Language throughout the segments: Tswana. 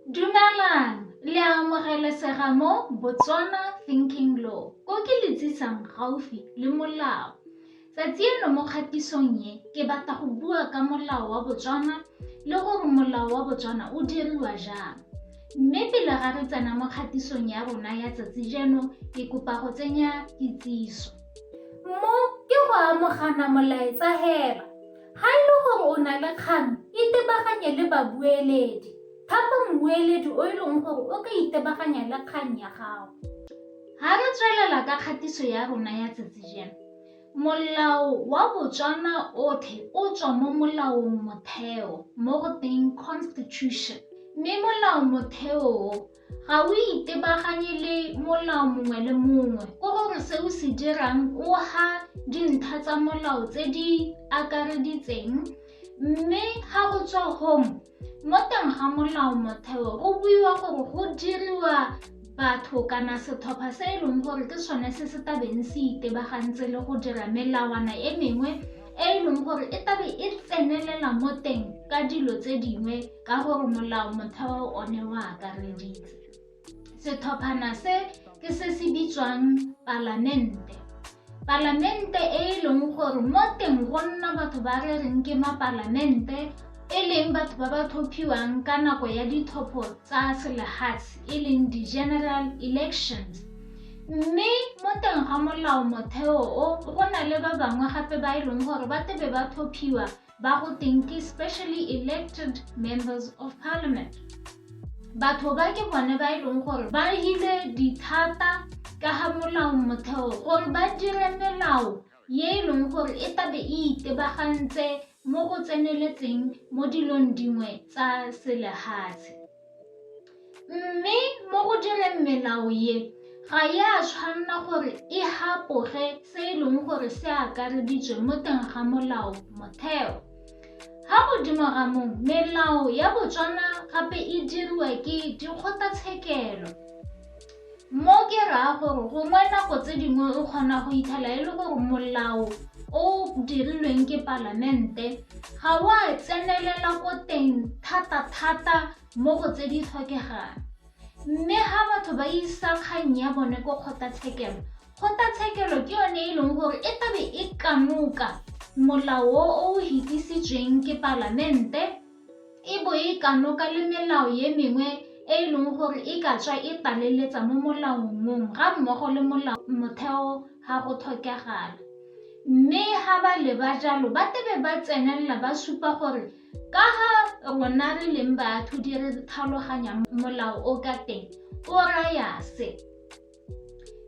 Dumelang, le amogelesegaga mo Botswana thinking law. Ko ke le tisang gaufi le molao. Tsatsi eno mo kgatisong ye ke batla go bua ka molao wa Botswana le gore molao wa Botswana o diriwa jang. Mme pele ga re tsena mo kgatisong ya rona ya tsatsi jeno, ke kopa go tsenya kitsiso. Mo ke go amogana molaetsa hela. Ha e le gore o na le kgang, itebaganye le babueledi. Thapa mmueledi o e leng gore o ka itebaganya le kgang ya gago. Ha re tswelela ka kgatiso ya rona ya tsatsi jeno, molao wa Botswana otlhe o tswa mo molaong motheo mo go teng constitution. Mme molao motheo o ga o itebaganye le molao mongwe le mongwe. Ko gore se o se dirang o ha dintlha tsa molao tse di akareditseng. Mme ga go tswa home mo teng ga molao motheo go buiwa gore go diriwa batho kana setlhopha se e leng gore ke sone se se tabeng se itebagantse le go dira melawana e mengwe e leng gore e tabe e tsenelela mo teng ka dilo tse dingwe ka gore molao motheo one wa akareditse. Setlhophana se ke se se bitswang palamente. Palamente e leng gore mo teng go nna batho ba re reng ke mapalamente e leng batho ba ba tlhophiwang ka nako ya ditlhopho tsa selehatshe e leng di-general elections. Mme mo teng ga molao motheo o go na le ba bangwe gape ba e leng gore ba tebe ba tlhophiwa ba go teng ke specially elected members of parliament. Batho ba ke bone ba e leng gore ba hile dithata ka ga molao motheo gore ba dire melao ye e leng gore e tabe e itebagantse mo go tseneletseng mo dilong dingwe tsa selehatshe. Mme mo go direng melao ye ga ya tshwanela gore e hapoge se e leng gore se akareditswe mo teng ga molao motheo. Ha godimo ga moo, melao ya Botswana gape e diriwa ke dikgotlatshekelo. Mo ke raya gore gongwe nako tse dingwe o kgona go itlhela e le gore molao o dirilweng ke palamente ga wa tsenelela ko teng thata-thata mo go tse di tlhokegang. Mme ha batho ba isa kgang ya bone ko kgotlatshekelo, kgotlatshekelo ke yone e leng gore e tabe e kanoka molao o o hitisitsweng ke palamente, e bo e kanoka le melao ye mengwe e leng gore e ka tswa e tlaleletsa mo molaong mong ga mmogo le molao motheo ga go tlhokegala. Mme ha ba leba jalo ba tebe ba tsenelela ba supa gore ka ga rona re leng baatlhodi re tlhaloganya molao o ka teng o raya se.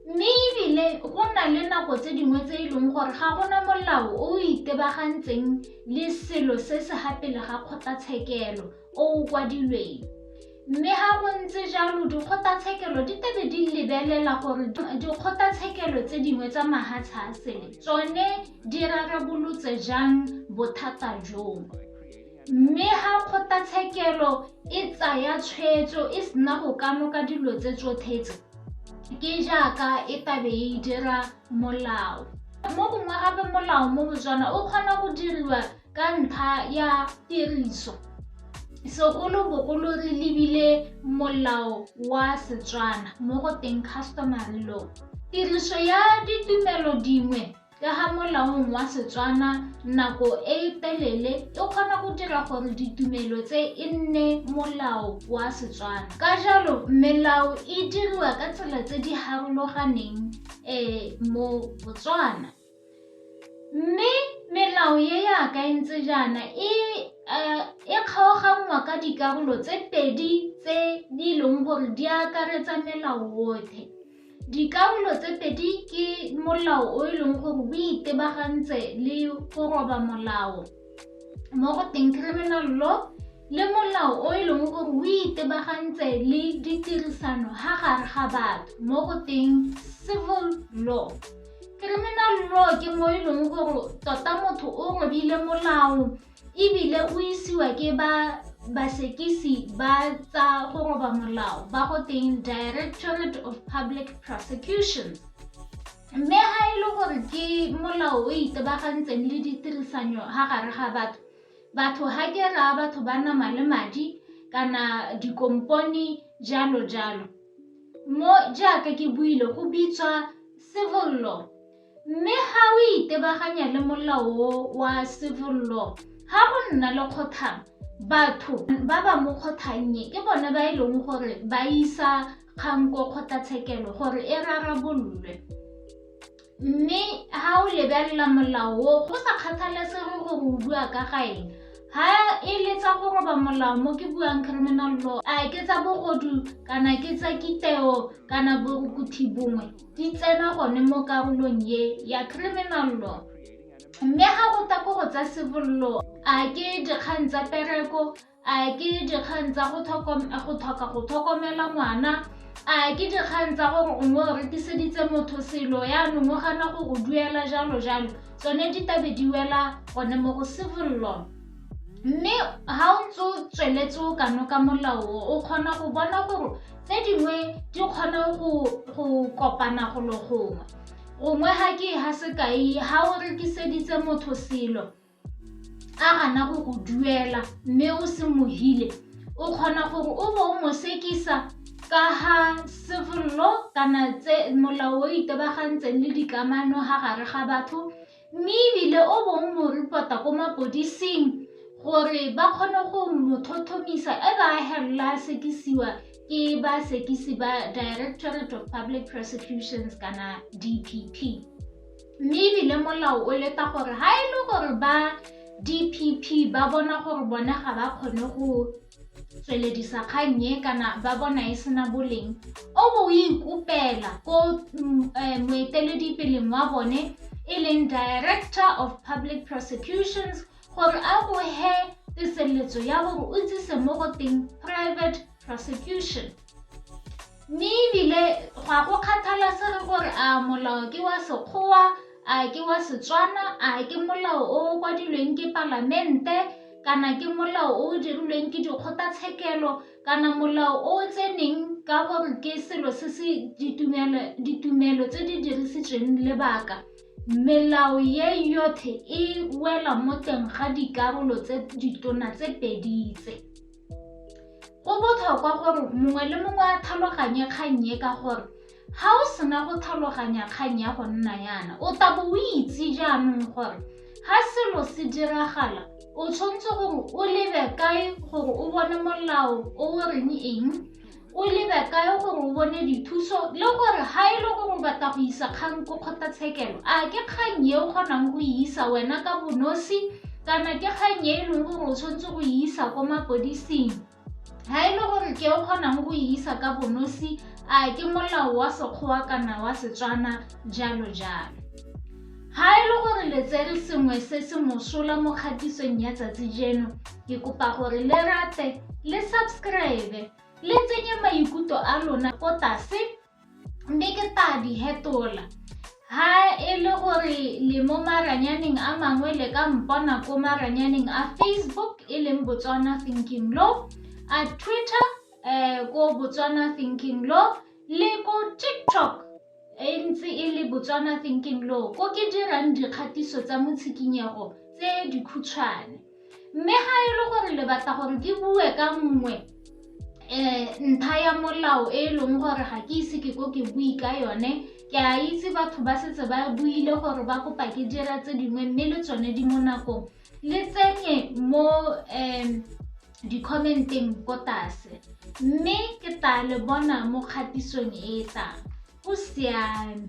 Mme ebile go na le nako tse dingwe tse e leng gore ga gona molao o itebagantseng le selo se se gapele ga kgotlatshekelo o o kwadilweng. Mme ha go ntse jalo dikgotlatshekelo di tebe di lebelela gore dikgotlatshekelo tse dingwe tsa mahatshe a sele tsone di rarabolotse jang bothata joo. Mme ha kgotlatshekelo e tsaya tshwetso e sena go kanoka dilo tse tsotlhe ke jaaka e tabe e dira molao. Mo bongwe gape molao mo Botswana o kgona go diriwa ka ntlha ya tiriso. Segolobogolo re lebile molao wa Setswana mo go teng customary law. Tiriso ya ditumelo dingwe ka ga molaong wa Setswana nako e telele e kgona go dira gore ditumelo tse e nne molao wa Setswana. Ka jalo melao e diriwa ka tsela tse di harologaneng mo Botswana. Mme melao ye yaka e ntse jaana e kgaoganngwa ka dikarolo tse pedi tse di leng gore di akaretsa melao otlhe. Dikarolo tse pedi ke molao o e leng gore o itebagantse le go roba molao mo go teng criminal law le molao o e leng gore o itebagantse le ditirisano ha gare ga batho mo go teng civil law. Criminal law ke mo e leng gore tota motho o robile molao ebile o isiwa ke basekisi ba tsa go roba molao ba go teng Directorate of Public Prosecutions. Mme ha e le gore ke molao o itebagantseng le ditirisano ha gare ga batho ha ke raya batho ba nama le madi kana dikompone jalo jalo. Mo jaaka ke buile go bitswa civil law. Mme ha o itebaganya le molao wa civil law, ha go nna le kgotlhang, batho ba ba mo kgotlhang ke bone ba e leng gore ba isa kgang ko kgotlatshekelo gore e rarabololwe. Mme ha o lebelela molao go sa kgathalesege gore o bua ka ga eng. Ha e le tsa go roba molao mo ke buang criminal law, a ke tsa bogodu kana ke tsa kiteo kana borukuthi bongwe, di tsena gone mo karolong ye ya criminal law. Mme ha go ta go tsa civil law, a ke dikgang tsa pereko, a ke dikgang tsa go tlhoka go tlhokomela ngwana, a ke dikgang tsa gore o mo rekiseditse motho selo yaanong o gana go go duela jalo jalo, tsone di tabe di wela gone mo go civil law. Mme ha o ntse o tsweletse o kano ka molao o kgona go bona gore tse dingwe di kgona go kopana go le gongwe. Gongwe ha sekai, ha o rekiseditse motho selo a gana go go duela mme o se mo hile, o kgona gore o bo o mo sekisa ka ha civil law kana molao o itebagantseng le dikamano ha gare ga batho, mme ebile o bo o mo report-a ko mapodising gore ba kgone go mo thothomisa e ba hela sekisiwa ke ba sekisi ba Directorate of Public Prosecutions kana DPP. Mme ebile molao o leta gore ha e le gore ba DPP ba bona gore bone ga ba kgone go tsweledisa kgang kana ba bona e sena boleng, o bo o ikopela ko moeteledipeleng wa bone e leng Director of Public Prosecutions gore a go he tiseletso ya gore o tsise mo go teng private prosecution. Mme ebile ga go kgathalesege gore a molao ke wa Sekgowa, a ke wa Setswana, a ke molao o kwadilweng ke Palamente, kana ke molao o dirilweng ke dikgotlatshekelo, kana molao o tseneng ka gore ke selo se se ditumelo tse di dirisitsweng lebaka. Melao ye yotlhe e wela mo teng ga dikarolo tse ditona tse pedi tse. Go botlhokwa gore mongwe le mongwe a tlhaloganye kgang ka gore ha o sena go tlhaloganya kgang ya go nna yana, o tabo o itse jaanong gore ha selo se diragala o tshwanetse gore o lebe kae gore o bone molao o reng eng, o lebe kae gore o bone dithuso, le gore ha e le gore o batla go isa kgang ko kgotlatshekelo, a ke kgang ye o kgonang go isa wena ka bonosi kana ke kgang ye e leng gore o tshwanetse go isa ko mapodising. Ha e le gore ke o kgonang go isa ka bonosi, a ke molao wa Sekgowa kana wa Setswana jalo jalo. Ha e le gore le tsere sengwe se se mosola mo kgatisong ya tsatsi jeno, ke kopa gore le rate, le subscribe, le tsenye maikutlo a lona ko tlase, mme ke ta di hetola. Ha e le gore le mo maranyaneng a mangwe le ka mpona ko maranyaneng a Facebook e leng Botswana Thinking Law, a Twitter ko Botswana Thinking Law, le ko TikTok e ntse e le Botswana Thinking Law, ko ke dirang dikgatiso tsa motshikinyego tse dikhutshwane. Mme ha e le gore le batla gore ke bue ka nngwe ntlha ya molao e leng gore ga ke ise ke ko ke bui ka yone, ke a itse batho ba setse ba buile gore ba kopa ke dira tse dingwe mme le tsone di mo nakong, le tsenye mo di-commenteng ko tlase, mme ke tla le bona mo kgatisong e tlang. O siame.